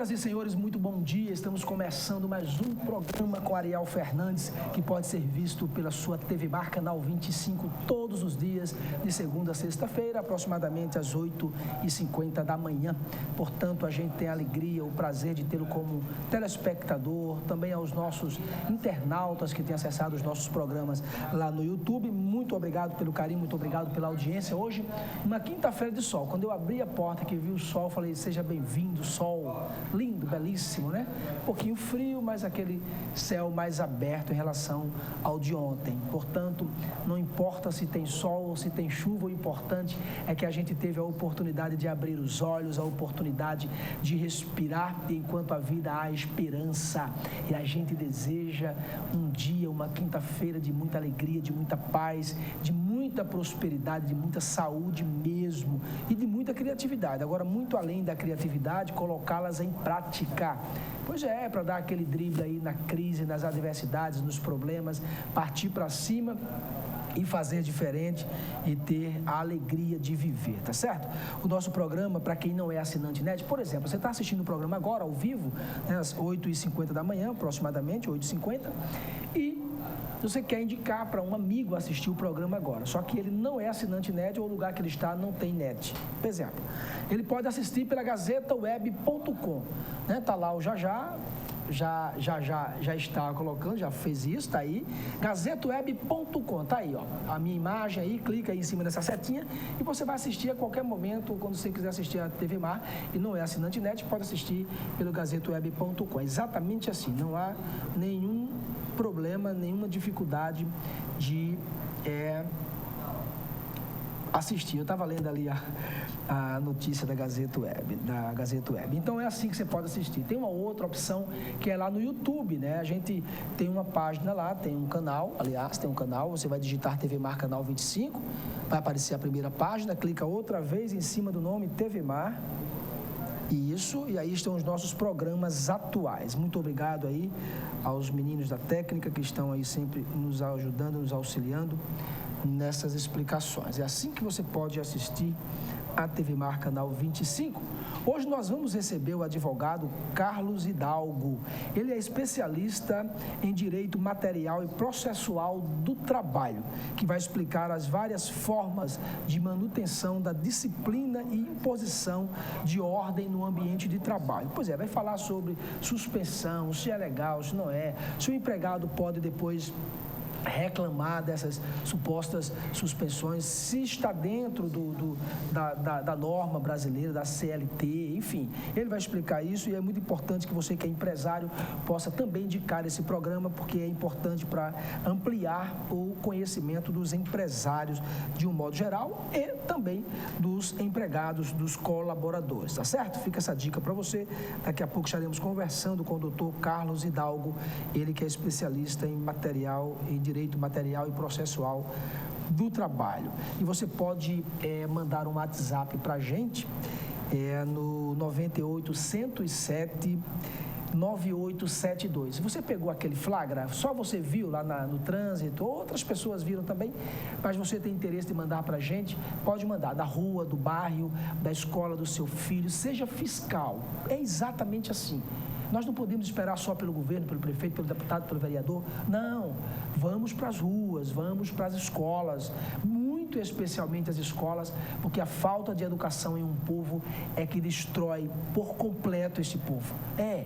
Senhoras e senhores, muito bom dia. Estamos começando mais um programa com Ariel Fernandes, que pode ser visto pela sua TV Mar, canal 25, todos os dias, de segunda a sexta-feira, aproximadamente às 8h50 da manhã. Portanto, a gente tem a alegria, o prazer de tê-lo como telespectador, também aos nossos internautas que têm acessado os nossos programas lá no YouTube. Muito obrigado pelo carinho, muito obrigado pela audiência. Hoje, uma quinta-feira de sol. Quando eu abri a porta que vi o sol, falei, seja bem-vindo, sol. Lindo, belíssimo, né? Um pouquinho frio, mas aquele céu mais aberto em relação ao de ontem. Portanto, não importa se tem sol ou se tem chuva, o importante é que a gente teve a oportunidade de abrir os olhos, a oportunidade de respirar, enquanto a vida há esperança. E a gente deseja um dia, uma quinta-feira de muita alegria, de muita paz, de muita prosperidade, de muita saúde mesmo e de muita criatividade. Agora, muito além da criatividade, colocá-las em prática. Pois é, para dar aquele drible aí na crise, nas adversidades, nos problemas, partir para cima e fazer diferente e ter a alegria de viver, tá certo? O nosso programa, para quem não é assinante NET, por exemplo, você está assistindo o programa agora, ao vivo, né, às 8h50 da manhã, aproximadamente, 8h50, e você quer indicar para um amigo assistir o programa agora, só que ele não é assinante NET ou o lugar que ele está não tem NET. Por exemplo, ele pode assistir pela gazetaweb.com, né? Tá lá o já está colocando, já fez isso, está aí, gazetaweb.com, está aí, ó, a minha imagem aí, clica aí em cima dessa setinha e você vai assistir a qualquer momento, quando você quiser assistir a TV Mar e não é assinante NET, pode assistir pelo gazetaweb.com, exatamente assim, não há nenhum problema, nenhuma dificuldade de assistir. Eu estava lendo ali a notícia da Gazeta Web, Então é assim que você pode assistir. Tem uma outra opção que é lá no YouTube, né? A gente tem uma página lá, tem um canal, você vai digitar TV Mar Canal 25, vai aparecer a primeira página, clica outra vez em cima do nome TV Mar. Isso, e aí estão os nossos programas atuais. Muito obrigado aí aos meninos da técnica que estão aí sempre nos ajudando, nos auxiliando nessas explicações. É assim que você pode assistir a TV Mar Canal 25. Hoje nós vamos receber o advogado Carlos Hidalgo. Ele é especialista em direito material e processual do trabalho, que vai explicar as várias formas de manutenção da disciplina e imposição de ordem no ambiente de trabalho. Pois é, vai falar sobre suspensão, se é legal, se não é, se o empregado pode depois reclamar dessas supostas suspensões, se está dentro da norma brasileira, da CLT, enfim. Ele vai explicar isso e é muito importante que você que é empresário possa também indicar esse programa, porque é importante para ampliar o conhecimento dos empresários de um modo geral e também dos empregados, dos colaboradores, tá certo? Fica essa dica para você. Daqui a pouco estaremos conversando com o doutor Carlos Hidalgo, ele que é especialista em direito material e processual do trabalho. E você pode mandar um WhatsApp para a gente no 98-107 9872. Se você pegou aquele flagra, só você viu lá no trânsito, outras pessoas viram também, mas você tem interesse de mandar para a gente, pode mandar da rua, do bairro, da escola do seu filho, seja fiscal. É exatamente assim. Nós não podemos esperar só pelo governo, pelo prefeito, pelo deputado, pelo vereador. Não, vamos para as ruas, vamos para as escolas, muito especialmente as escolas, porque a falta de educação em um povo é que destrói por completo esse povo. É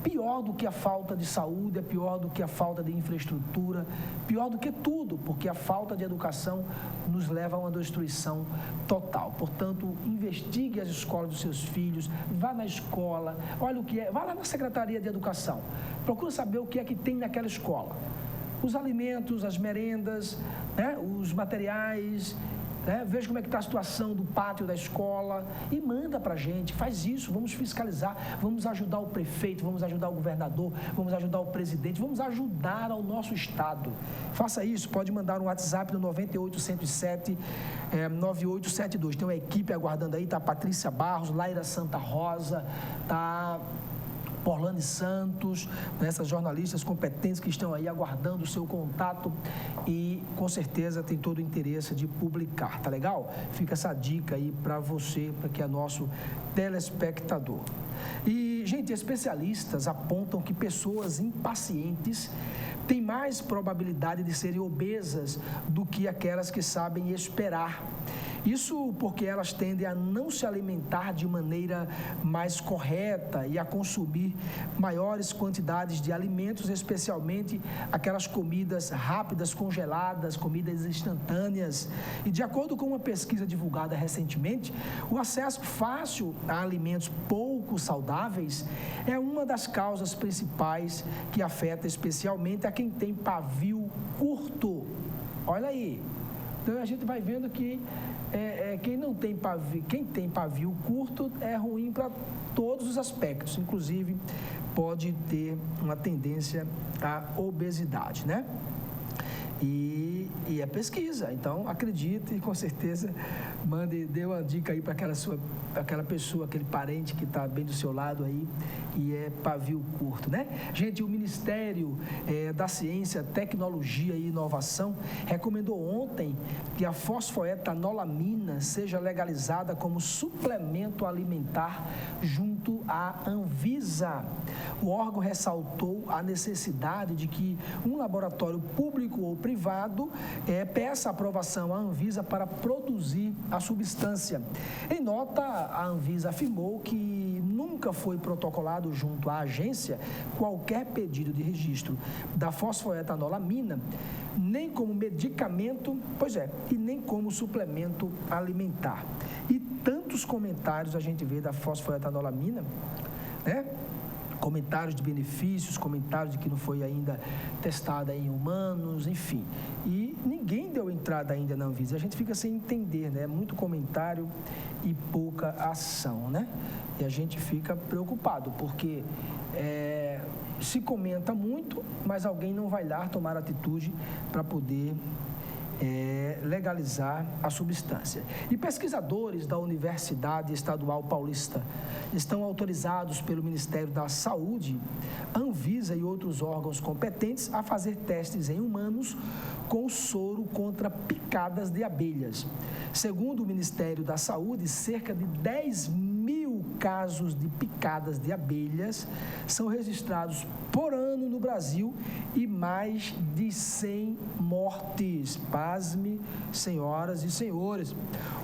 pior do que a falta de saúde, é pior do que a falta de infraestrutura, pior do que tudo, porque a falta de educação nos leva a uma destruição total. Portanto, investigue as escolas dos seus filhos, vá na escola, olha o que é, vá lá na Secretaria de Educação, procura saber o que é que tem naquela escola. Os alimentos, as merendas, né, os materiais, veja como é que está a situação do pátio da escola e manda para a gente, faz isso, vamos fiscalizar, vamos ajudar o prefeito, vamos ajudar o governador, vamos ajudar o presidente, vamos ajudar ao nosso estado. Faça isso, pode mandar um WhatsApp no 98-107 9872. Tem uma equipe aguardando aí, está a Patrícia Barros, Laira Santa Rosa, está Orlane Santos, essas jornalistas competentes que estão aí aguardando o seu contato e com certeza tem todo o interesse de publicar, tá legal? Fica essa dica aí para você, para que é nosso telespectador. E, gente, especialistas apontam que pessoas impacientes têm mais probabilidade de serem obesas do que aquelas que sabem esperar. Isso porque elas tendem a não se alimentar de maneira mais correta e a consumir maiores quantidades de alimentos, especialmente aquelas comidas rápidas, congeladas, comidas instantâneas. E de acordo com uma pesquisa divulgada recentemente, o acesso fácil a alimentos pouco saudáveis é uma das causas principais que afeta especialmente a quem tem pavio curto. Olha aí. Então a gente vai vendo que quem tem pavio curto é ruim para todos os aspectos, inclusive pode ter uma tendência à obesidade, né? E é pesquisa, então acredite e com certeza dê uma dica aí para aquela pessoa, aquele parente que está bem do seu lado aí e é pavio curto, né? Gente, o Ministério da Ciência, Tecnologia e Inovação recomendou ontem que a fosfoetanolamina seja legalizada como suplemento alimentar junto à Anvisa. O órgão ressaltou a necessidade de que um laboratório público ou privado peça aprovação à Anvisa para produzir a substância. Em nota, a Anvisa afirmou que nunca foi protocolado junto à agência qualquer pedido de registro da fosfoetanolamina, nem como medicamento, e nem como suplemento alimentar. E tantos comentários a gente vê da fosfoetanolamina, né? Comentários de benefícios, comentários de que não foi ainda testada em humanos, enfim. E ninguém deu entrada ainda na Anvisa. A gente fica sem entender, né? Muito comentário e pouca ação, né? E a gente fica preocupado, porque se comenta muito, mas alguém não vai lá tomar atitude para poder legalizar a substância. E pesquisadores da Universidade Estadual Paulista estão autorizados pelo Ministério da Saúde, Anvisa e outros órgãos competentes a fazer testes em humanos com soro contra picadas de abelhas. Segundo o Ministério da Saúde, cerca de 10.000 casos de picadas de abelhas são registrados por ano no Brasil e mais de 100 mortes. Pasme, senhoras e senhores.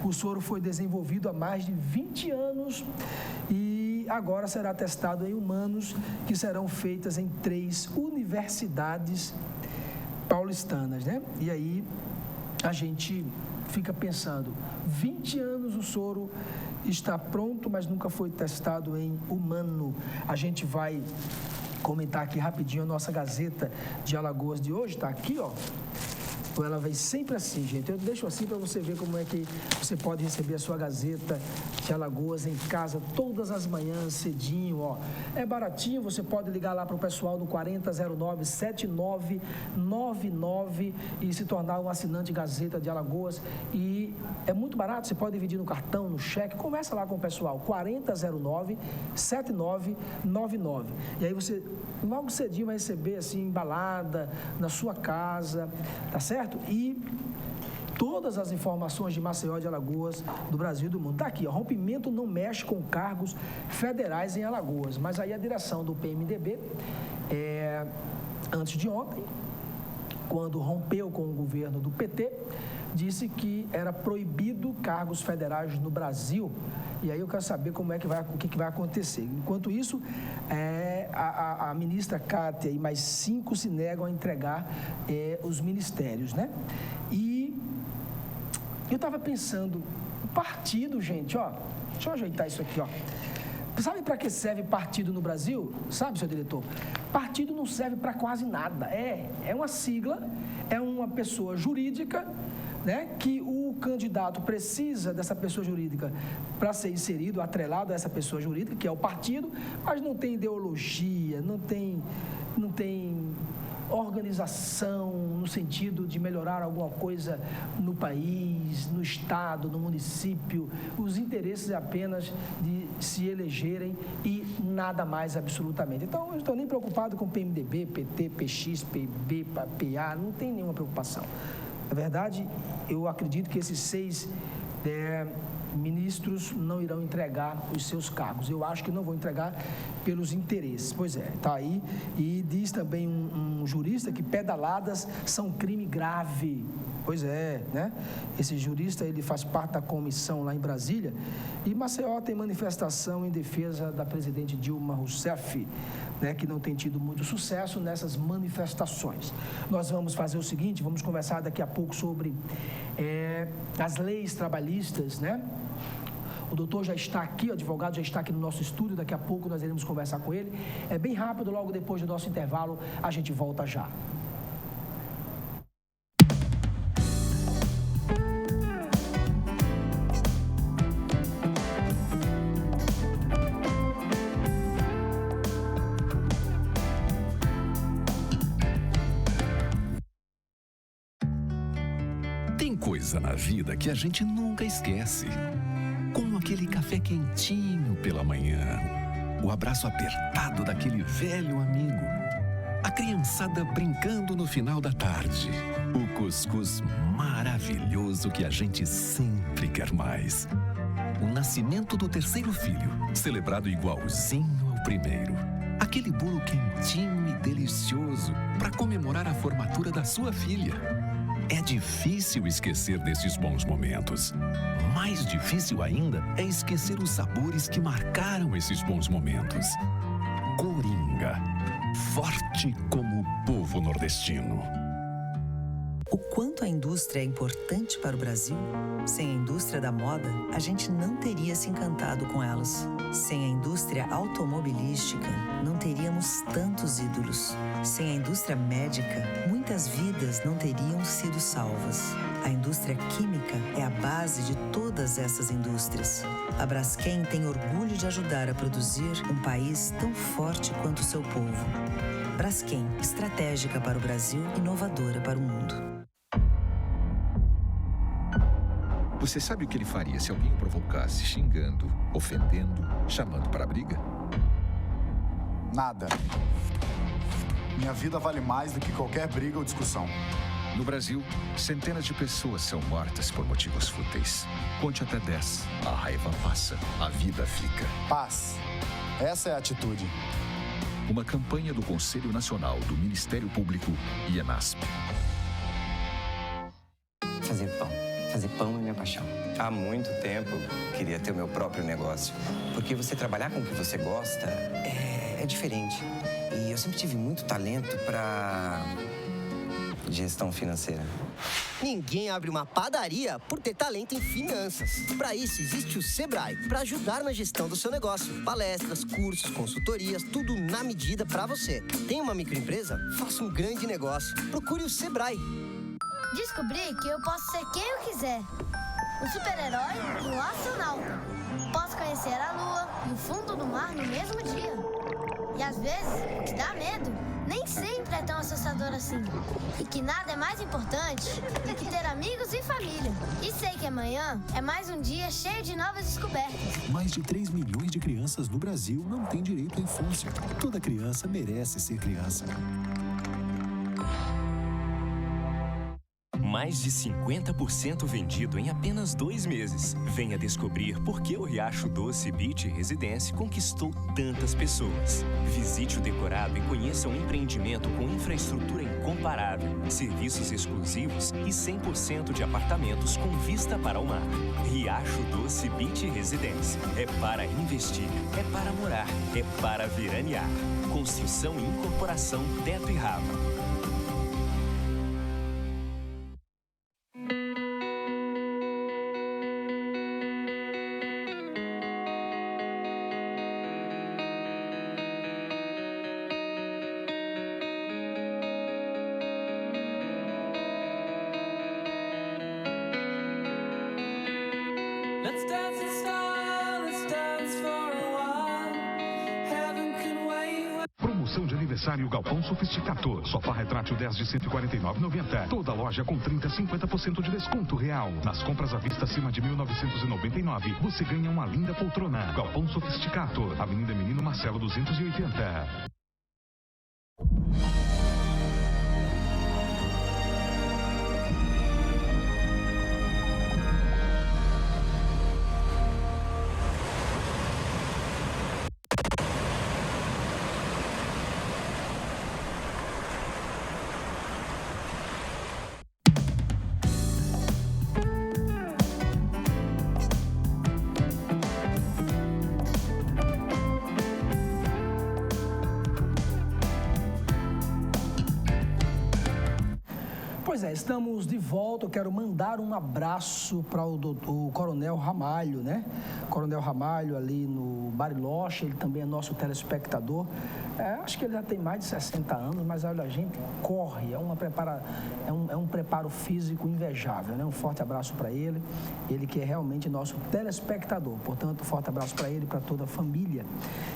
O soro foi desenvolvido há mais de 20 anos e agora será testado em humanos, que serão feitas em 3 universidades paulistanas, né? E aí a gente fica pensando, 20 anos o soro está pronto, mas nunca foi testado em humano. A gente vai comentar aqui rapidinho a nossa Gazeta de Alagoas de hoje, tá aqui, ó. Ela vem sempre assim, gente. Eu deixo assim para você ver como é que você pode receber a sua Gazeta de Alagoas em casa todas as manhãs, cedinho, ó. É baratinho, você pode ligar lá para o pessoal do 4009-7999 e se tornar um assinante Gazeta de Alagoas. E é muito barato, você pode dividir no cartão, no cheque. Conversa lá com o pessoal, 4009-7999. E aí você logo cedinho vai receber assim, embalada na sua casa, tá certo? E todas as informações de Maceió, de Alagoas, do Brasil e do mundo. Está aqui, ó, rompimento não mexe com cargos federais em Alagoas. Mas aí a direção do PMDB, antes de ontem, quando rompeu com o governo do PT, disse que era proibido cargos federais no Brasil. E aí eu quero saber o que vai acontecer. Enquanto isso, a ministra Cátia e mais 5 se negam a entregar os ministérios, né? E eu estava pensando, o partido, gente, ó, deixa eu ajeitar isso aqui, ó. Sabe para que serve partido no Brasil? Sabe, seu diretor? Partido não serve para quase nada. É uma sigla, é uma pessoa jurídica, né, que o candidato precisa dessa pessoa jurídica para ser inserido, atrelado a essa pessoa jurídica, que é o partido, mas não tem ideologia, não tem organização no sentido de melhorar alguma coisa no país, no estado, no município. Os interesses é apenas de se elegerem e nada mais absolutamente. Então, eu não estou nem preocupado com PMDB, PT, PX, PB, PA, não tem nenhuma preocupação. Na verdade, eu acredito que esses 6 ministros não irão entregar os seus cargos. Eu acho que não vão entregar pelos interesses. Pois é, está aí. E diz também um jurista que pedaladas são crime grave. Pois é, né? Esse jurista, ele faz parte da comissão lá em Brasília. E Maceió tem manifestação em defesa da presidente Dilma Rousseff, né, que não tem tido muito sucesso nessas manifestações. Nós vamos fazer o seguinte, vamos conversar daqui a pouco sobre as leis trabalhistas, né? O doutor já está aqui, o advogado já está aqui no nosso estúdio, daqui a pouco nós iremos conversar com ele. É bem rápido, logo depois do nosso intervalo, a gente volta já. Tem coisa na vida que a gente nunca esquece. Como aquele café quentinho pela manhã, o abraço apertado daquele velho amigo, a criançada brincando no final da tarde, o cuscuz maravilhoso que a gente sempre quer mais. O nascimento do terceiro filho, celebrado igualzinho ao primeiro. Aquele bolo quentinho e delicioso para comemorar a formatura da sua filha. É difícil esquecer desses bons momentos. Mais difícil ainda é esquecer os sabores que marcaram esses bons momentos. Coringa, forte como o povo nordestino. O quanto a indústria é importante para o Brasil? Sem a indústria da moda, a gente não teria se encantado com elas. Sem a indústria automobilística, não teríamos tantos ídolos. Sem a indústria médica, muitas vidas não teriam sido salvas. A indústria química é a base de todas essas indústrias. A Braskem tem orgulho de ajudar a produzir um país tão forte quanto o seu povo. Braskem, estratégica para o Brasil, inovadora para o mundo. Você sabe o que ele faria se alguém o provocasse xingando, ofendendo, chamando para a briga? Nada. Minha vida vale mais do que qualquer briga ou discussão. No Brasil, centenas de pessoas são mortas por motivos fúteis. Conte até 10. A raiva passa, a vida fica. Paz. Essa é a atitude. Uma campanha do Conselho Nacional do Ministério Público e ENASP. Fazer pão. Fazer pão é minha paixão. Há muito tempo queria ter o meu próprio negócio. Porque você trabalhar com o que você gosta é diferente. E eu sempre tive muito talento para gestão financeira. Ninguém abre uma padaria por ter talento em finanças. Para isso existe o Sebrae, para ajudar na gestão do seu negócio. Palestras, cursos, consultorias, tudo na medida para você. Tem uma microempresa? Faça um grande negócio. Procure o Sebrae. Descobri que eu posso ser quem eu quiser. Um super-herói e um astronauta. Posso conhecer a Lua e o fundo do mar no mesmo dia. E às vezes, o que dá medo nem sempre é tão assustador assim. E que nada é mais importante do que ter amigos e família. E sei que amanhã é mais um dia cheio de novas descobertas. Mais de 3 milhões de crianças no Brasil não têm direito à infância. Toda criança merece ser criança. Mais de 50% vendido em apenas 2 meses. Venha descobrir por que o Riacho Doce Beach Residência conquistou tantas pessoas. Visite o decorado e conheça um empreendimento com infraestrutura incomparável, serviços exclusivos e 100% de apartamentos com vista para o mar. Riacho Doce Beach Residência. É para investir, é para morar, é para veranear. Construção e incorporação Teto e Rava. Promoção de aniversário aniversário Galpão Sofisticato. Sofá retrátil 10 de 149,90. Toda loja com 50% de desconto real. Nas compras à vista acima de 1.999, você ganha uma linda poltrona. Galpão Sofisticato, Avenida Menino Marcelo 280. Pois é, estamos de volta. Eu quero mandar um abraço para o Coronel Ramalho, né? Coronel Ramalho ali no Bariloche, ele também é nosso telespectador. Acho que ele já tem mais de 60 anos, mas olha, a gente corre, é um preparo físico invejável, né? Um forte abraço para ele que é realmente nosso telespectador. Portanto, um forte abraço para ele e para toda a família.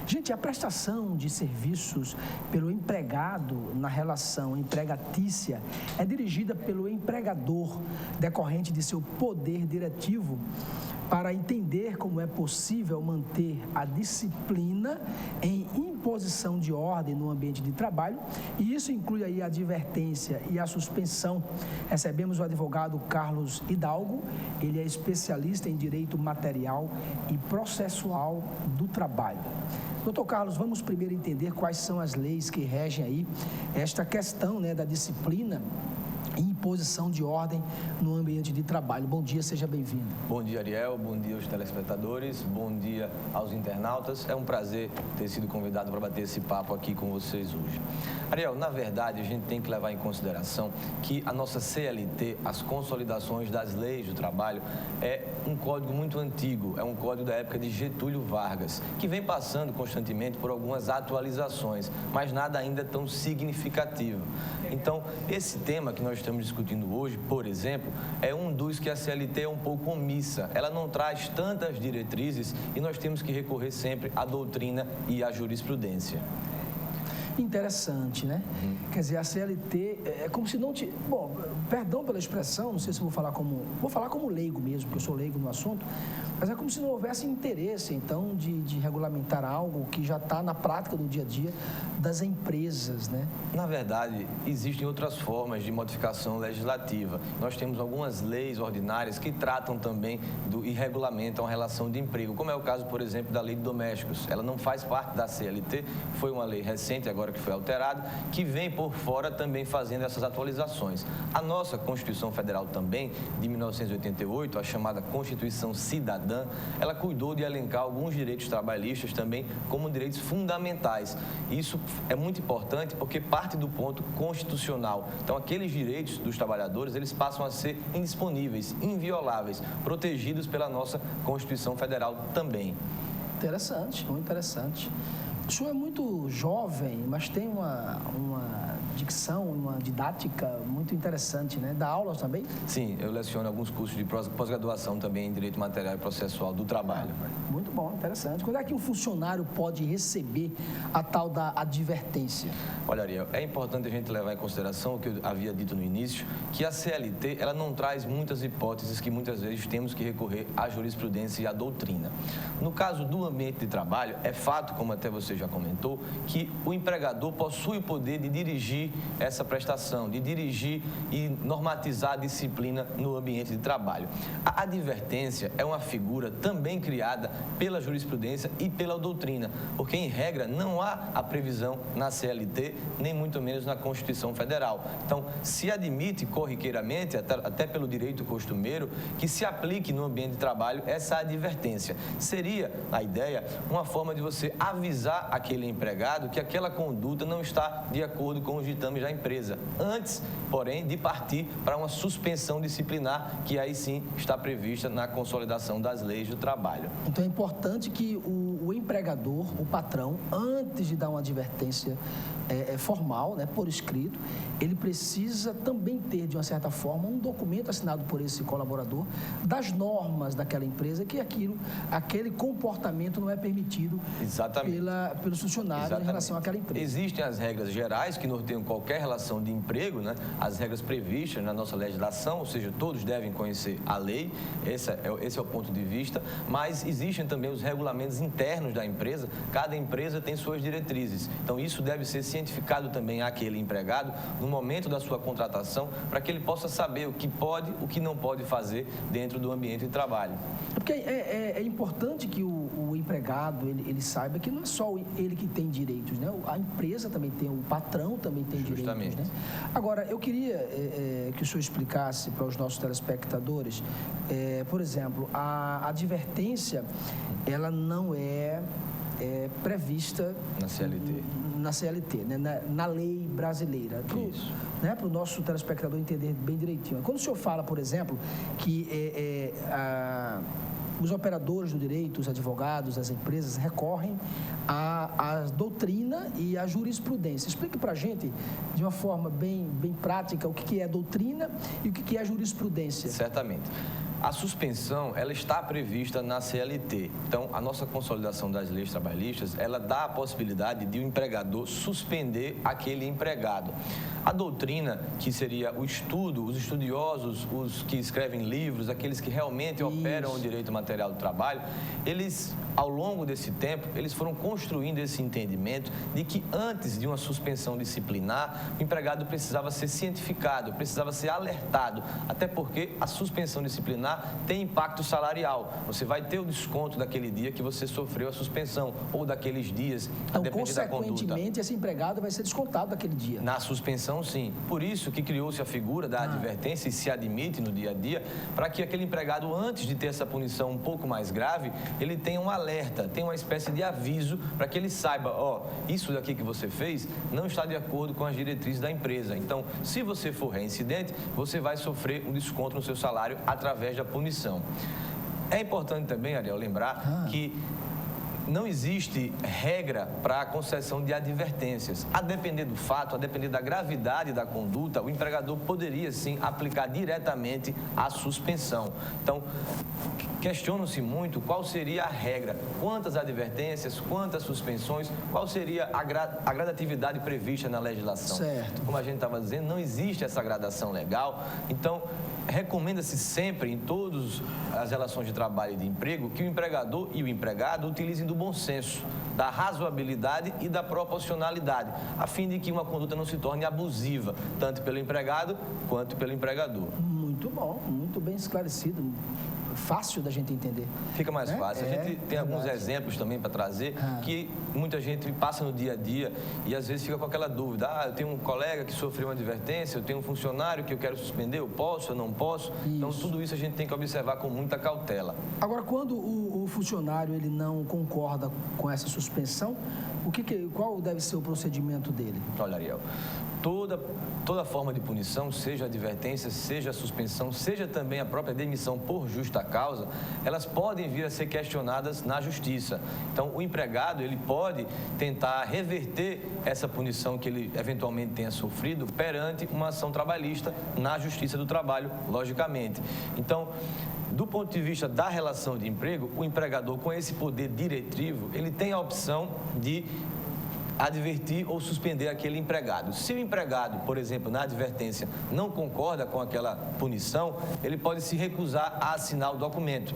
Gente, a prestação de serviços pelo empregado na relação empregatícia é dirigida pelo empregador, decorrente de seu poder diretivo, para entender como é possível manter a disciplina em imposição de ordem no ambiente de trabalho, e isso inclui aí a advertência e a suspensão. Recebemos o advogado Carlos Hidalgo, ele é especialista em direito material e processual do trabalho. Doutor Carlos, vamos primeiro entender quais são as leis que regem aí esta questão, né, da disciplina e imposição de ordem no ambiente de trabalho. Bom dia, seja bem-vindo. Bom dia, Ariel. Bom dia aos telespectadores. Bom dia aos internautas. É um prazer ter sido convidado para bater esse papo aqui com vocês hoje. Ariel, na verdade, a gente tem que levar em consideração que a nossa CLT, as consolidações das leis do trabalho, é um código muito antigo, é um código da época de Getúlio Vargas, que vem passando constantemente por algumas atualizações, mas nada ainda tão significativo. Então, esse tema que nós estamos discutindo hoje, por exemplo, é um dos que a CLT é um pouco omissa. Ela não traz tantas diretrizes e nós temos que recorrer sempre à doutrina e à jurisprudência. Interessante, né? Quer dizer, a CLT é como se não... Bom, perdão pela expressão, não sei se vou falar como leigo mesmo, porque eu sou leigo no assunto, mas é como se não houvesse interesse, então, de regulamentar algo que já está na prática do dia a dia das empresas, né? Na verdade, existem outras formas de modificação legislativa. Nós temos algumas leis ordinárias que tratam também e regulamentam a relação de emprego, como é o caso, por exemplo, da Lei de Domésticos. Ela não faz parte da CLT, foi uma lei recente, agora que foi alterado, que vem por fora também fazendo essas atualizações. A nossa Constituição Federal também, de 1988, a chamada Constituição Cidadã, ela cuidou de elencar alguns direitos trabalhistas também como direitos fundamentais. Isso é muito importante porque parte do ponto constitucional. Então, aqueles direitos dos trabalhadores, eles passam a ser indisponíveis, invioláveis, protegidos pela nossa Constituição Federal também. Interessante, muito interessante. O senhor é muito jovem, mas tem uma dicção, uma didática muito interessante, né? Dá aulas também? Sim, eu leciono alguns cursos de pós-graduação também em Direito Material e Processual do Trabalho. Muito bom, interessante. Quando é que um funcionário pode receber a tal da advertência? Olha, Ariel, é importante a gente levar em consideração o que eu havia dito no início, que a CLT, ela não traz muitas hipóteses que muitas vezes temos que recorrer à jurisprudência e à doutrina. No caso do ambiente de trabalho, é fato, como até você já comentou, que o empregador possui o poder de dirigir essa prestação, de dirigir e normatizar a disciplina no ambiente de trabalho. A advertência é uma figura também criada pela jurisprudência e pela doutrina, porque, em regra, não há a previsão na CLT, nem muito menos na Constituição Federal. Então, se admite corriqueiramente, até pelo direito costumeiro, que se aplique no ambiente de trabalho essa advertência. Seria, a ideia, uma forma de você avisar aquele empregado que aquela conduta não está de acordo com os ditames da empresa, antes, porém, de partir para uma suspensão disciplinar, que aí sim está prevista na consolidação das leis do trabalho. Então é importante que o o empregador, o patrão, antes de dar uma advertência formal, né, por escrito, ele precisa também ter, de uma certa forma, um documento assinado por esse colaborador das normas daquela empresa, que aquele comportamento não é permitido pelos funcionários em relação àquela empresa. Existem as regras gerais que norteiam qualquer relação de emprego, né? As regras previstas na nossa legislação, ou seja, todos devem conhecer a lei, esse é o ponto de vista, mas existem também os regulamentos internos da empresa, cada empresa tem suas diretrizes, então isso deve ser cientificado também àquele empregado no momento da sua contratação, para que ele possa saber o que pode, o que não pode fazer dentro do ambiente de trabalho. Porque é importante que o empregado, ele saiba que não é só ele que tem direitos, né? A empresa também tem, o patrão também tem direitos, né? Agora, eu queria que o senhor explicasse para os nossos telespectadores, por exemplo, a advertência, ela não é prevista na CLT, né? na lei brasileira. Para o nosso telespectador entender bem direitinho. Quando o senhor fala, por exemplo, que os operadores do direito, os advogados, as empresas recorrem à doutrina e à jurisprudência. Explique para a gente, de uma forma bem prática, o que é doutrina e o que é jurisprudência. Certamente. A suspensão, ela está prevista na CLT. Então, a nossa consolidação das leis trabalhistas, ela dá a possibilidade de o empregador suspender aquele empregado. A doutrina, que seria o estudo, os estudiosos, os que escrevem livros, aqueles que realmente operam o direito material do trabalho, eles, ao longo desse tempo, eles foram construindo esse entendimento de que antes de uma suspensão disciplinar, o empregado precisava ser cientificado, precisava ser alertado, até porque a suspensão disciplinar tem impacto salarial. Você vai ter o desconto daquele dia que você sofreu a suspensão ou daqueles dias, a depender da conduta. Consequentemente, esse empregado vai ser descontado daquele dia. Na suspensão, sim. Por isso que criou-se a figura da advertência e se admite no dia a dia, para que aquele empregado, antes de ter essa punição um pouco mais grave, ele tenha um alerta, tenha uma espécie de aviso para que ele saiba, isso daqui que você fez não está de acordo com as diretrizes da empresa. Então, se você for reincidente, você vai sofrer um desconto no seu salário através da punição. É importante também, Ariel, lembrar que não existe regra para a concessão de advertências. A depender do fato, a depender da gravidade da conduta, o empregador poderia, sim, aplicar diretamente a suspensão. Então, questiona-se muito qual seria a regra, quantas advertências, quantas suspensões, qual seria a gradatividade prevista na legislação. Certo. Como a gente estava dizendo, não existe essa gradação legal, então recomenda-se sempre, em todas as relações de trabalho e de emprego, que o empregador e o empregado utilizem do bom senso, da razoabilidade e da proporcionalidade, a fim de que uma conduta não se torne abusiva, tanto pelo empregado quanto pelo empregador. Muito bom, muito bem esclarecido. Fácil da gente entender. Fica mais fácil. A gente tem alguns exemplos também para trazer que muita gente passa no dia a dia e às vezes fica com aquela dúvida. Eu tenho um colega que sofreu uma advertência, eu tenho um funcionário que eu quero suspender, eu posso, eu não posso? Isso. Então, tudo isso a gente tem que observar com muita cautela. Agora, quando o funcionário ele não concorda com essa suspensão, qual deve ser o procedimento dele? Olha, Ariel, toda forma de punição, seja advertência, seja suspensão, seja também a própria demissão por justa causa, elas podem vir a ser questionadas na justiça. Então, o empregado, ele pode tentar reverter essa punição que ele eventualmente tenha sofrido perante uma ação trabalhista na Justiça do Trabalho, logicamente. Então, do ponto de vista da relação de emprego, o empregador, com esse poder diretivo, ele tem a opção de advertir ou suspender aquele empregado. Se o empregado, por exemplo, na advertência, não concorda com aquela punição, ele pode se recusar a assinar o documento.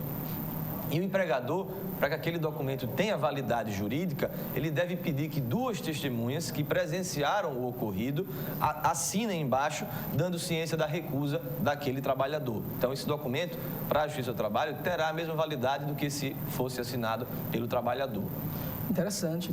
E o empregador, para que aquele documento tenha validade jurídica, ele deve pedir que 2 testemunhas que presenciaram o ocorrido assinem embaixo, dando ciência da recusa daquele trabalhador. Então, esse documento, para a Justiça do Trabalho, terá a mesma validade do que se fosse assinado pelo trabalhador. Interessante.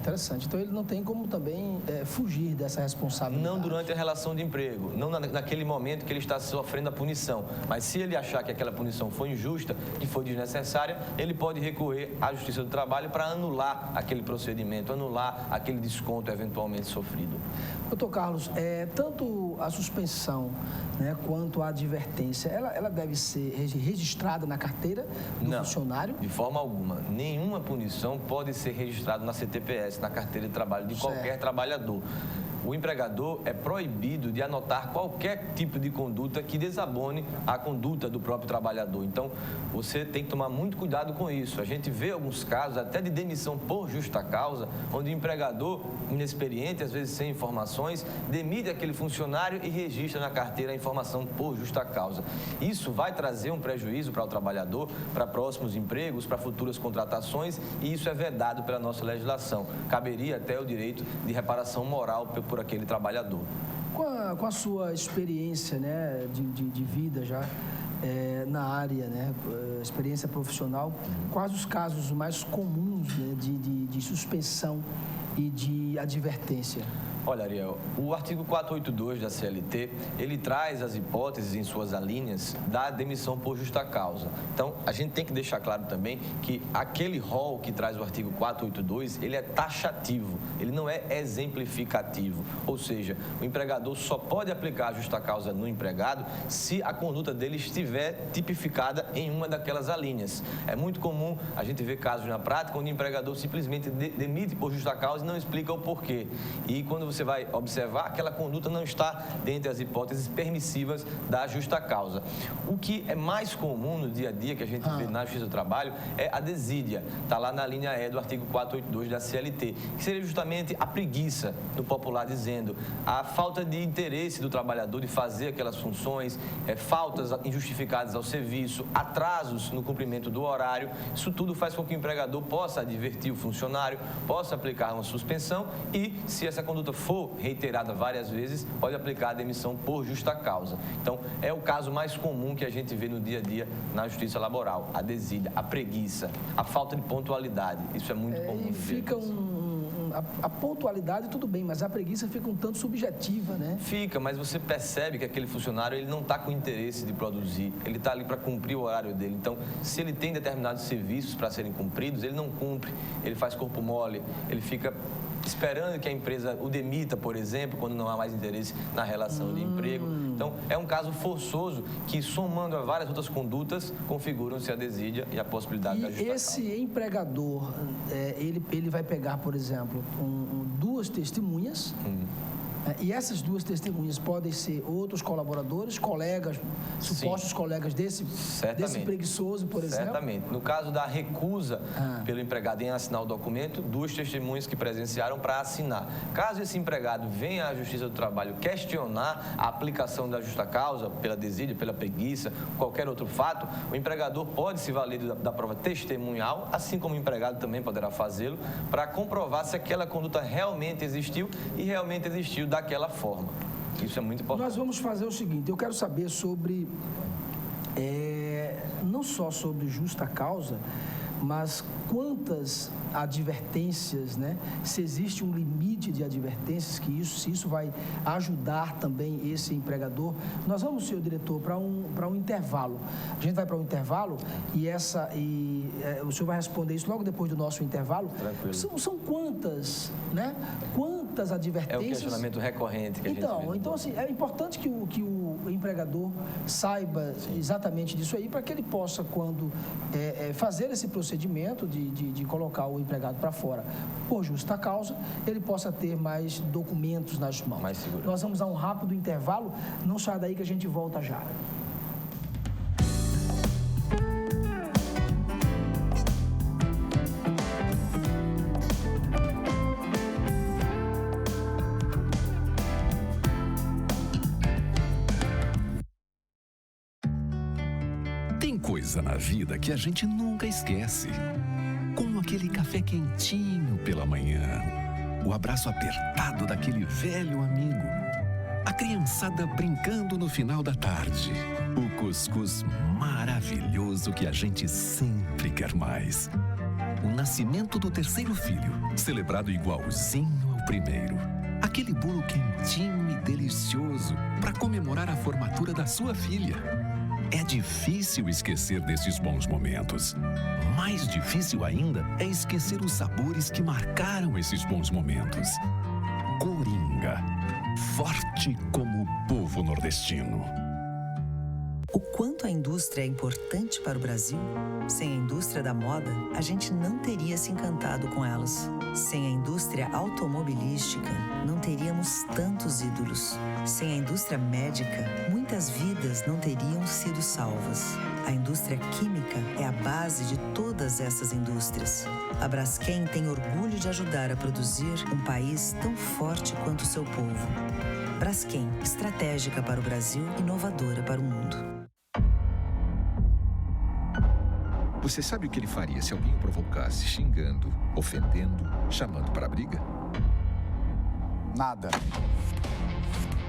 Então ele não tem como também fugir dessa responsabilidade. Não durante a relação de emprego, não naquele momento que ele está sofrendo a punição. Mas se ele achar que aquela punição foi injusta e foi desnecessária, ele pode recorrer à Justiça do Trabalho para anular aquele procedimento, anular aquele desconto eventualmente sofrido. Doutor Carlos, tanto a suspensão, né, quanto a advertência, ela deve ser registrada na carteira do funcionário? De forma alguma. Nenhuma punição pode ser registrada na CTPS, na carteira de trabalho de qualquer trabalhador. O empregador é proibido de anotar qualquer tipo de conduta que desabone a conduta do próprio trabalhador. Então, você tem que tomar muito cuidado com isso. A gente vê alguns casos até de demissão por justa causa, onde o empregador, inexperiente, às vezes sem informações, demite aquele funcionário e registra na carteira a informação por justa causa. Isso vai trazer um prejuízo para o trabalhador, para próximos empregos, para futuras contratações, e isso é vedado pela nossa legislação. Caberia até o direito de reparação moral por aquele trabalhador. Com a sua experiência, né, de vida já na área, né, experiência profissional, quais os casos mais comuns, né, de suspensão e de advertência? Olha, Ariel, o artigo 482 da CLT, ele traz as hipóteses em suas alíneas da demissão por justa causa. Então, a gente tem que deixar claro também que aquele rol que traz o artigo 482, ele é taxativo, ele não é exemplificativo. Ou seja, o empregador só pode aplicar a justa causa no empregado se a conduta dele estiver tipificada em uma daquelas alíneas. É muito comum a gente ver casos na prática onde o empregador simplesmente demite por justa causa e não explica o porquê. E quando você vai observar, aquela conduta não está dentre as hipóteses permissivas da justa causa. O que é mais comum no dia a dia que a gente vê na Justiça do Trabalho é a desídia. Está lá na linha E do artigo 482 da CLT, que seria justamente a preguiça, no popular dizendo, a falta de interesse do trabalhador de fazer aquelas funções, faltas injustificadas ao serviço, atrasos no cumprimento do horário. Isso tudo faz com que o empregador possa advertir o funcionário, possa aplicar uma suspensão e, se essa conduta for reiterada várias vezes, pode aplicar a demissão por justa causa. Então, é o caso mais comum que a gente vê no dia a dia na justiça laboral, a desídia, a preguiça, a falta de pontualidade. Isso é muito comum. E fica a pontualidade tudo bem, mas a preguiça fica um tanto subjetiva, né? Fica, mas você percebe que aquele funcionário ele não está com interesse de produzir, ele está ali para cumprir o horário dele. Então, se ele tem determinados serviços para serem cumpridos, ele não cumpre, ele faz corpo mole, ele fica esperando que a empresa o demita, por exemplo, quando não há mais interesse na relação de emprego. Então, é um caso forçoso que, somando a várias outras condutas, configuram-se a desídia e a possibilidade da justa causa. Esse empregador, ele vai pegar, por exemplo, duas testemunhas, e essas duas testemunhas podem ser outros colaboradores, colegas, supostos colegas desse preguiçoso, por exemplo? Certamente. No caso da recusa pelo empregado em assinar o documento, duas testemunhas que presenciaram para assinar. Caso esse empregado venha à Justiça do Trabalho questionar a aplicação da justa causa pela desídia, pela preguiça, qualquer outro fato, o empregador pode se valer da prova testemunhal, assim como o empregado também poderá fazê-lo, para comprovar se aquela conduta realmente existiu e realmente existiu daquela forma. Isso é muito importante. Nós vamos fazer o seguinte, eu quero saber sobre, não só sobre justa causa, mas quantas advertências, né? Se existe um limite de advertências, se isso vai ajudar também esse empregador. Nós vamos, senhor diretor, para um intervalo. A gente vai para um intervalo e o senhor vai responder isso logo depois do nosso intervalo. Tranquilo. São quantas, né? Quantas advertências? É o questionamento recorrente que a gente vê. Então, assim, é importante que o empregador saiba exatamente disso aí, para que ele possa, quando fazer esse procedimento de colocar o empregado para fora por justa causa, ele possa ter mais documentos nas mãos. Mais seguro. Nós vamos a um rápido intervalo, não sai daí que a gente volta já. Tem coisa na vida que a gente nunca esquece. Como aquele café quentinho pela manhã, o abraço apertado daquele velho amigo, a criançada brincando no final da tarde, o cuscuz maravilhoso que a gente sempre quer mais. o nascimento do terceiro filho, celebrado igualzinho ao primeiro. Aquele bolo quentinho e delicioso para comemorar a formatura da sua filha. É difícil esquecer desses bons momentos. Mais difícil ainda é esquecer os sabores que marcaram esses bons momentos. Coringa, forte como o povo nordestino. O quanto a indústria é importante para o Brasil? Sem a indústria da moda, a gente não teria se encantado com elas. Sem a indústria automobilística, não teríamos tantos ídolos. Sem a indústria médica, muitas vidas não teriam sido salvas. A indústria química é a base de todas essas indústrias. A Braskem tem orgulho de ajudar a produzir um país tão forte quanto o seu povo. Braskem, estratégica para o Brasil, inovadora para o mundo. Você sabe o que ele faria se alguém o provocasse xingando, ofendendo, chamando para a briga? Nada.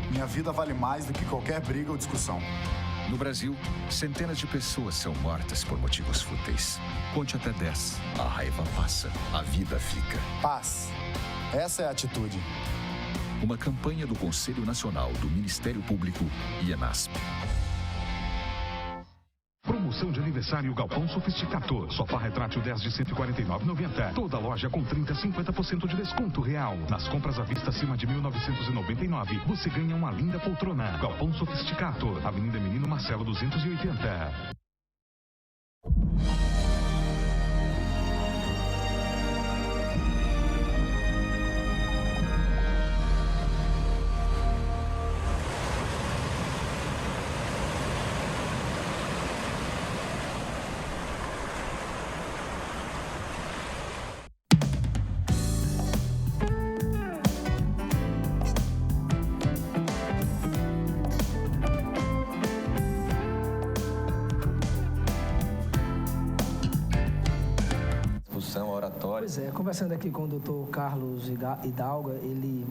Minha vida vale mais do que qualquer briga ou discussão. No Brasil, centenas de pessoas são mortas por motivos fúteis. Conte até 10. A raiva passa, a vida fica. Paz. Essa é a atitude. Uma campanha do Conselho Nacional do Ministério Público e ENASP. Promoção de aniversário Galpão Sofisticador. Sofá retrátil 10 de R$ 149,90. Toda loja com 30-50% de desconto real. Nas compras à vista acima de R$ 1.999, você ganha uma linda poltrona. Galpão Sofisticador. Avenida Menino Marcelo 280. Pois é, conversando aqui com o Dr. Carlos Hidalgo, ele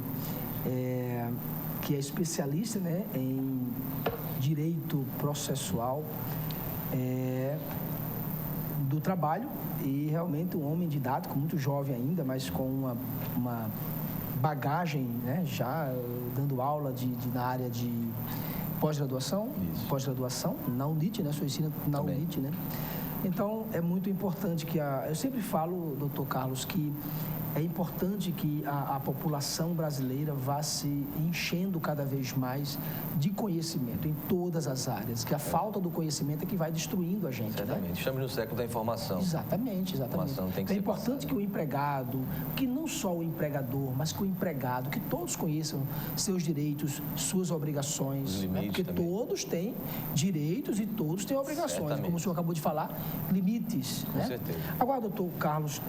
que é especialista, né, em direito processual do trabalho e realmente um homem didático, muito jovem ainda, mas com uma bagagem, né, já dando aula na área de pós-graduação, na UNIT, né, sua ensina na UNIT, né? Então, é muito importante que eu sempre falo, doutor Carlos, que é importante que a população brasileira vá se enchendo cada vez mais de conhecimento em todas as áreas, que a falta do conhecimento é que vai destruindo a gente. Exatamente. Né? Estamos no século da informação. Exatamente. É importante que o empregado, que não só o empregador, mas que o empregado, que todos conheçam seus direitos, suas obrigações, né? Porque também. Todos têm direitos e todos têm obrigações. Certamente. Como o senhor acabou de falar, limites. Com certeza. Agora, doutor Carlos,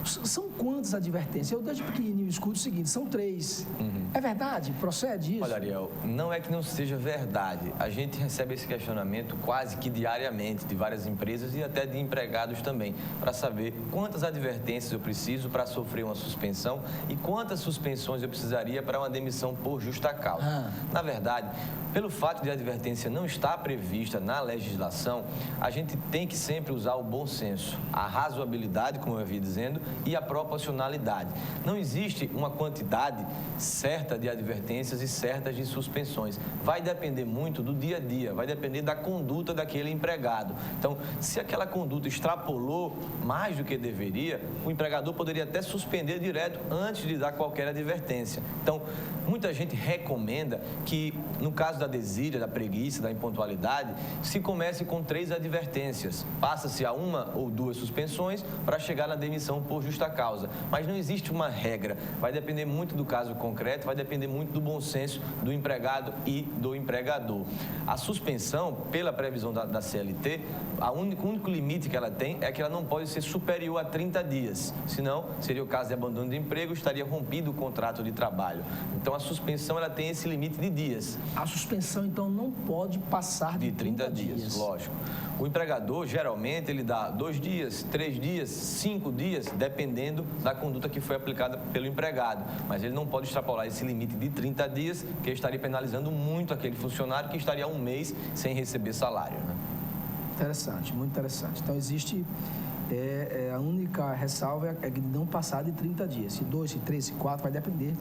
são quantas advertências? Eu desde pequenininho escuto o seguinte, são 3. É verdade? Procede isso? Olha, Ariel, não é que não seja verdade. A gente recebe esse questionamento quase que diariamente de várias empresas e até de empregados também, para saber quantas advertências eu preciso para sofrer uma suspensão e quantas suspensões eu precisaria para uma demissão por justa causa. Na verdade, pelo fato de a advertência não estar prevista na legislação, a gente tem que sempre usar o bom senso, a razoabilidade, como eu havia dizendo, e a proporcionalidade. Não existe uma quantidade certa de advertências e certas de suspensões. Vai depender muito do dia a dia, vai depender da conduta daquele empregado. Então, se aquela conduta extrapolou mais do que deveria, o empregador poderia até suspender direto antes de dar qualquer advertência. Então, muita gente recomenda que, no caso da desídia, da preguiça, da impontualidade, se comece com 3 advertências. Passa-se a 1 ou 2 suspensões para chegar na demissão por justa causa. Mas não existe uma regra. Vai depender muito do caso concreto, vai depender muito do bom senso do empregado e do empregador. A suspensão, pela previsão da CLT, o único limite que ela tem é que ela não pode ser superior a 30 dias. Senão, seria o caso de abandono de emprego, estaria rompido o contrato de trabalho. Então, a suspensão ela tem esse limite de dias. A suspensão, então, não pode passar de 30 dias. Lógico. O empregador, geralmente, ele dá 2 dias, 3 dias, 5 dias, dependendo da conduta que foi aplicada pelo empregado. Mas ele não pode extrapolar esse limite de 30 dias, que estaria penalizando muito aquele funcionário que estaria 1 mês sem receber salário. Né? Interessante, muito interessante. Então, existe a única ressalva é que não passar de 30 dias. Se 2, se 3, se 4, vai depender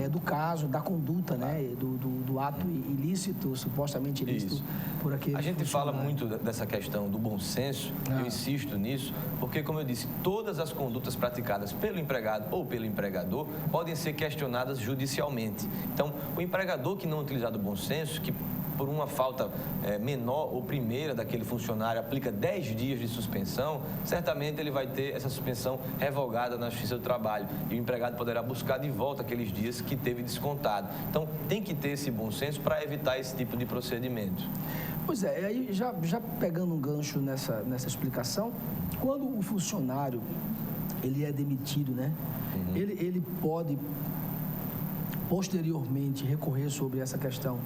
do caso, da conduta, né? Do ato ilícito, supostamente ilícito, por aquele A gente fala muito dessa questão do bom senso, eu insisto nisso, porque, como eu disse, todas as condutas praticadas pelo empregado ou pelo empregador podem ser questionadas judicialmente. Então, o empregador que não utilizar do bom senso, que por uma falta menor ou primeira daquele funcionário aplica 10 dias de suspensão, certamente ele vai ter essa suspensão revogada na Justiça do Trabalho e o empregado poderá buscar de volta aqueles dias que teve descontado. Então, tem que ter esse bom senso para evitar esse tipo de procedimento. Pois é, aí já pegando um gancho nessa explicação, quando o funcionário ele é demitido, né? Ele pode posteriormente recorrer sobre essa questão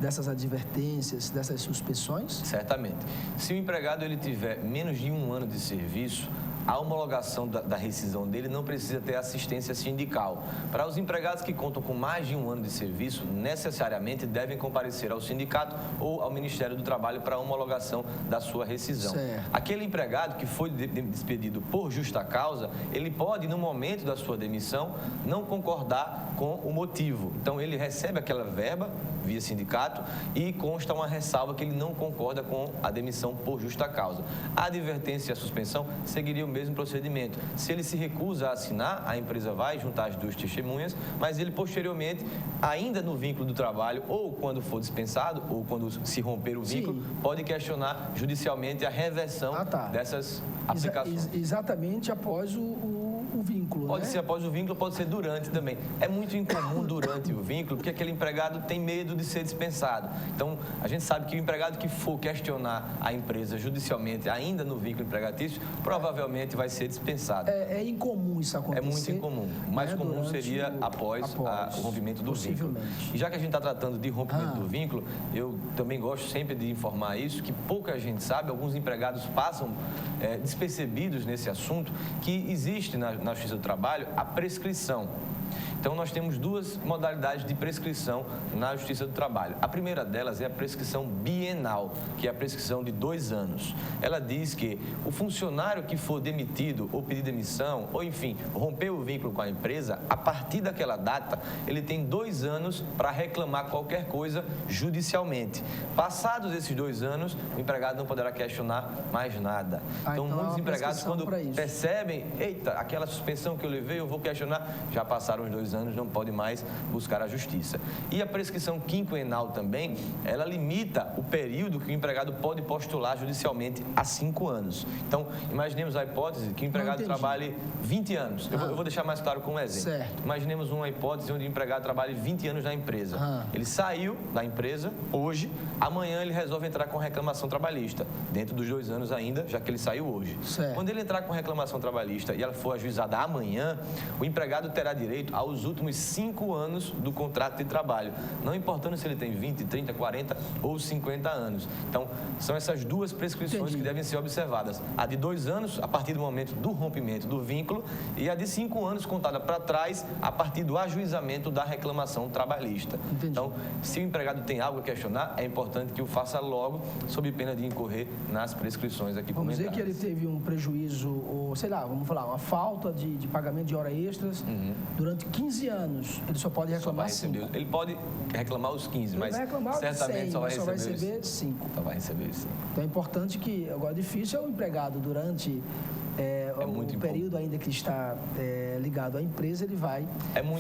dessas advertências, dessas suspensões? Certamente. Se o empregado ele tiver menos de 1 ano de serviço, a homologação da rescisão dele não precisa ter assistência sindical. Para os empregados que contam com mais de 1 ano de serviço, necessariamente devem comparecer ao sindicato ou ao Ministério do Trabalho para a homologação da sua rescisão. Certo. Aquele empregado que foi despedido por justa causa, ele pode, no momento da sua demissão, não concordar com o motivo. Então, ele recebe aquela verba via sindicato e consta uma ressalva que ele não concorda com a demissão por justa causa. A advertência e a suspensão seguiriam o mesmo procedimento. Se ele se recusa a assinar, a empresa vai juntar as 2 testemunhas, mas ele posteriormente, ainda no vínculo do trabalho, ou quando for dispensado, ou quando se romper o vínculo, pode questionar judicialmente a reversão dessas aplicações. Exatamente após o vínculo, Pode ser após o vínculo, pode ser durante também. É muito incomum durante o vínculo, porque aquele empregado tem medo de ser dispensado. Então, a gente sabe que o empregado que for questionar a empresa judicialmente, ainda no vínculo empregatício, provavelmente vai ser dispensado. É incomum isso acontecer. É muito incomum. O mais comum seria após o rompimento do vínculo. E já que a gente está tratando de rompimento do vínculo, eu também gosto sempre de informar isso, que pouca gente sabe, alguns empregados passam despercebidos nesse assunto, que existe na Justiça do Trabalho a prescrição. Então, nós temos 2 modalidades de prescrição na Justiça do Trabalho. A primeira delas é a prescrição bienal, que é a prescrição de 2 anos. Ela diz que o funcionário que for demitido ou pedir demissão, ou enfim, romper o vínculo com a empresa, a partir daquela data, ele tem 2 anos para reclamar qualquer coisa judicialmente. Passados esses 2 anos, o empregado não poderá questionar mais nada. Então, muitos empregados, quando percebem, eita, aquela suspensão que eu levei, eu vou questionar, já passaram os 2 anos, não pode mais buscar a justiça. E a prescrição quinquenal também, ela limita o período que o empregado pode postular judicialmente a 5 anos. Então, imaginemos a hipótese que o empregado trabalhe 20 anos. Eu vou deixar mais claro com um exemplo. Certo. Imaginemos uma hipótese onde o empregado trabalhe 20 anos na empresa. Ele saiu da empresa hoje, amanhã ele resolve entrar com reclamação trabalhista, dentro dos 2 anos ainda, já que ele saiu hoje. Certo. Quando ele entrar com reclamação trabalhista e ela for ajuizada amanhã, o empregado terá direito aos últimos 5 anos do contrato de trabalho, não importando se ele tem 20, 30, 40 ou 50 anos. Então, são essas 2 prescrições que devem ser observadas. A de 2 anos, a partir do momento do rompimento do vínculo, e a de 5 anos, contada para trás, a partir do ajuizamento da reclamação trabalhista. Então, se o empregado tem algo a questionar, é importante que o faça logo, sob pena de incorrer nas prescrições aqui comentadas. Vamos dizer que ele teve um prejuízo, ou sei lá, vamos falar, uma falta de pagamento de horas extras durante 15 anos, ele só pode reclamar 5. Ele pode reclamar os 15, mas certamente 100, só vai receber 5. Só vai receber 5. Então é importante que, agora difícil é o empregado durante o período ainda que está ligado à empresa, ele vai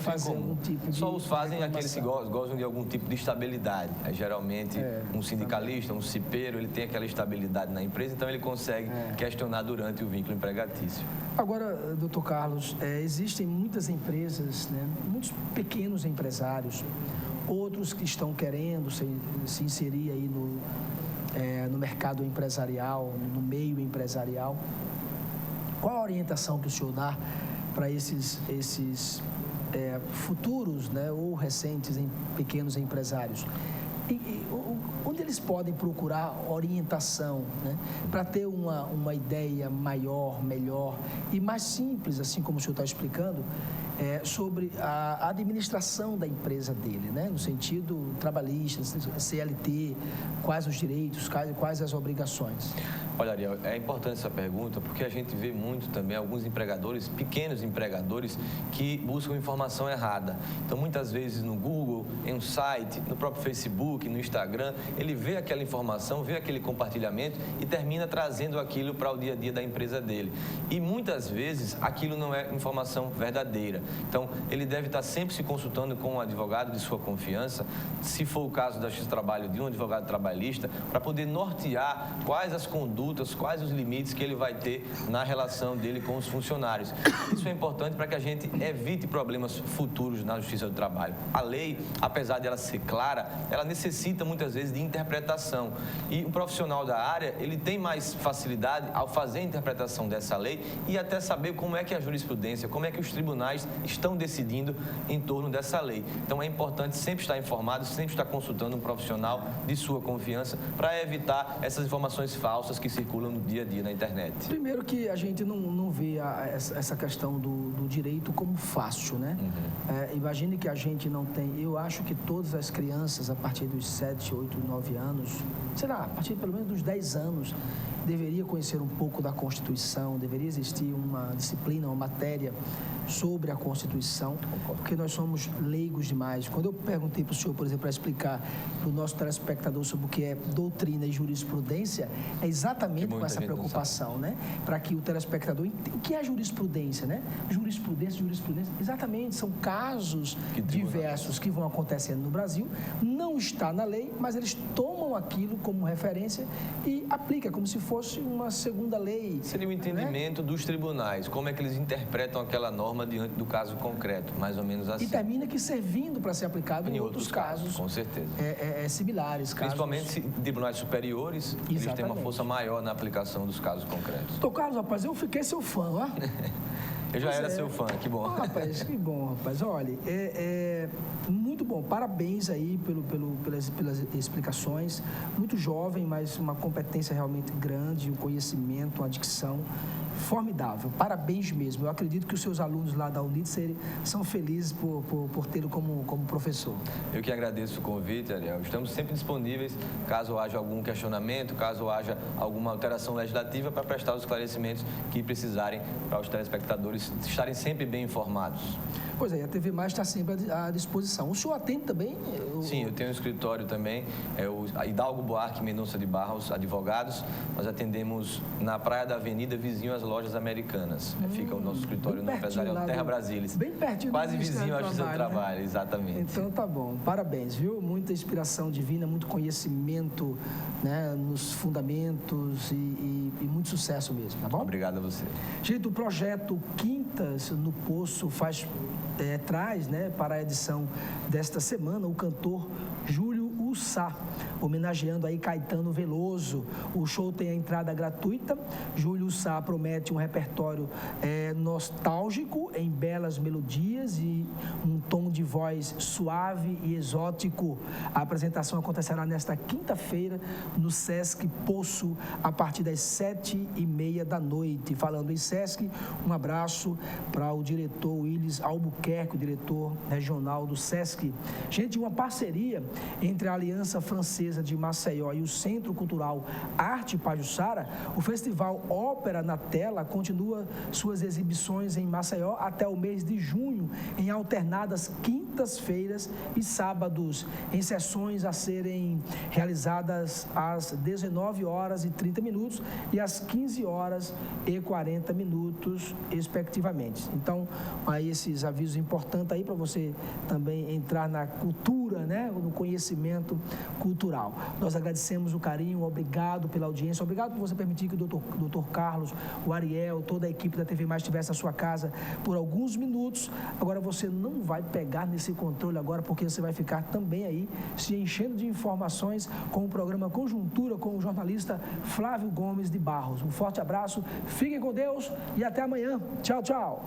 fazer algum tipo de Só os fazem aqueles que gozam de algum tipo de estabilidade. Geralmente, um sindicalista, um cipeiro, ele tem aquela estabilidade na empresa, então ele consegue questionar durante o vínculo empregatício. Agora, doutor Carlos, existem muitas empresas, né, muitos pequenos empresários, outros que estão querendo se inserir aí no mercado empresarial, no meio empresarial. Qual a orientação que o senhor dá para esses futuros, né, ou recentes pequenos empresários? Onde eles podem procurar orientação, né, para ter uma ideia maior, melhor e mais simples, assim como o senhor está explicando, sobre a administração da empresa dele, né? No sentido trabalhista, CLT, quais os direitos, quais as obrigações. Olha, Ariel, é importante essa pergunta porque a gente vê muito também alguns empregadores, pequenos empregadores, que buscam informação errada. Então, muitas vezes no Google, em um site, no próprio Facebook, no Instagram, ele vê aquela informação, vê aquele compartilhamento e termina trazendo aquilo para o dia a dia da empresa dele. E muitas vezes aquilo não é informação verdadeira. Então, ele deve estar sempre se consultando com um advogado de sua confiança, se for o caso da Justiça do Trabalho, de um advogado trabalhista, para poder nortear quais as condutas, quais os limites que ele vai ter na relação dele com os funcionários. Isso é importante para que a gente evite problemas futuros na Justiça do Trabalho. A lei, apesar de ela ser clara, ela necessita muitas vezes de interpretação. E o profissional da área, ele tem mais facilidade ao fazer a interpretação dessa lei e até saber como é que a jurisprudência, como é que os tribunais estão decidindo em torno dessa lei. Então é importante sempre estar informado, sempre estar consultando um profissional de sua confiança para evitar essas informações falsas que circulam no dia a dia na internet. Primeiro que a gente não vê essa questão do direito como fácil, né? Imagine que a gente não tem... Eu acho que todas as crianças, a partir dos 7, 8, 9 anos, sei lá, a partir pelo menos dos 10 anos, deveria conhecer um pouco da Constituição, deveria existir uma disciplina, uma matéria sobre a Constituição, porque nós somos leigos demais. Quando eu perguntei para o senhor, por exemplo, para explicar para o nosso telespectador sobre o que é doutrina e jurisprudência, é exatamente com essa preocupação, né? Para que o telespectador entenda o que é jurisprudência, né? Jurisprudência, exatamente, são casos diversos que vão acontecendo no Brasil, não está na lei, mas eles tomam aquilo como referência e aplicam como se fosse uma segunda lei. Seria o entendimento, né, dos tribunais, como é que eles interpretam aquela norma diante do caso concreto, mais ou menos assim. E termina que servindo para ser aplicado em outros casos. Com certeza. Similares. Principalmente em tribunais superiores, eles têm uma força maior na aplicação dos casos concretos. Doutor Carlos, rapaz, eu fiquei seu fã, ó. Eu já era seu fã, que bom. Rapaz, que bom, rapaz. Olha, muito bom. Parabéns aí pelas explicações. Muito jovem, mas uma competência realmente grande, um conhecimento, uma dicção formidável. Parabéns mesmo. Eu acredito que os seus alunos lá da Unid são felizes por tê-lo como professor. Eu que agradeço o convite, Ariel. Estamos sempre disponíveis, caso haja algum questionamento, caso haja alguma alteração legislativa, para prestar os esclarecimentos que precisarem para os telespectadores estarem sempre bem informados. Pois é, a TV Mais está sempre à disposição. O senhor atende também? Sim, eu tenho um escritório também, o Hidalgo Buarque Mendonça de Barros, advogados. Nós atendemos na Praia da Avenida, vizinho às Lojas Americanas. Fica o nosso escritório no Empresarial Terra Brasilis. Bem pertinho. Quase vizinho à Justiça do Trabalho, né? Exatamente. Então tá bom, parabéns, viu? Muita inspiração divina, muito conhecimento, né, nos fundamentos e muito sucesso mesmo, tá bom? Obrigado a você. Gente, o projeto Quintas no Poço traz, né, para a edição desta semana o cantor Júlio Ussá, homenageando aí Caetano Veloso. O show tem a entrada gratuita. Júlio Ussá promete um repertório nostálgico em belas melodias e um tom de voz suave e exótico. A apresentação acontecerá nesta quinta-feira no Sesc Poço, a partir das 7h30 da noite. Falando em Sesc, um abraço para o diretor Willis Albuquerque, o diretor regional do Sesc. Gente, uma parceria entre a Aliança Francesa de Maceió e o Centro Cultural Arte Pajuçara, o Festival Ópera na Tela continua suas exibições em Maceió até o mês de junho, em alternadas quintas-feiras e sábados, em sessões a serem realizadas às 19h30 e às 15h40, respectivamente. Então, aí esses avisos importantes aí para você também entrar na cultura, né, no conhecimento cultural. Nós agradecemos o carinho, obrigado pela audiência, obrigado por você permitir que o doutor Carlos, o Ariel, toda a equipe da TV Mais estivesse na sua casa por alguns minutos. Agora você não vai pegar nesse controle agora, porque você vai ficar também aí se enchendo de informações com o programa Conjuntura com o jornalista Flávio Gomes de Barros. Um forte abraço, fiquem com Deus e até amanhã. Tchau, tchau.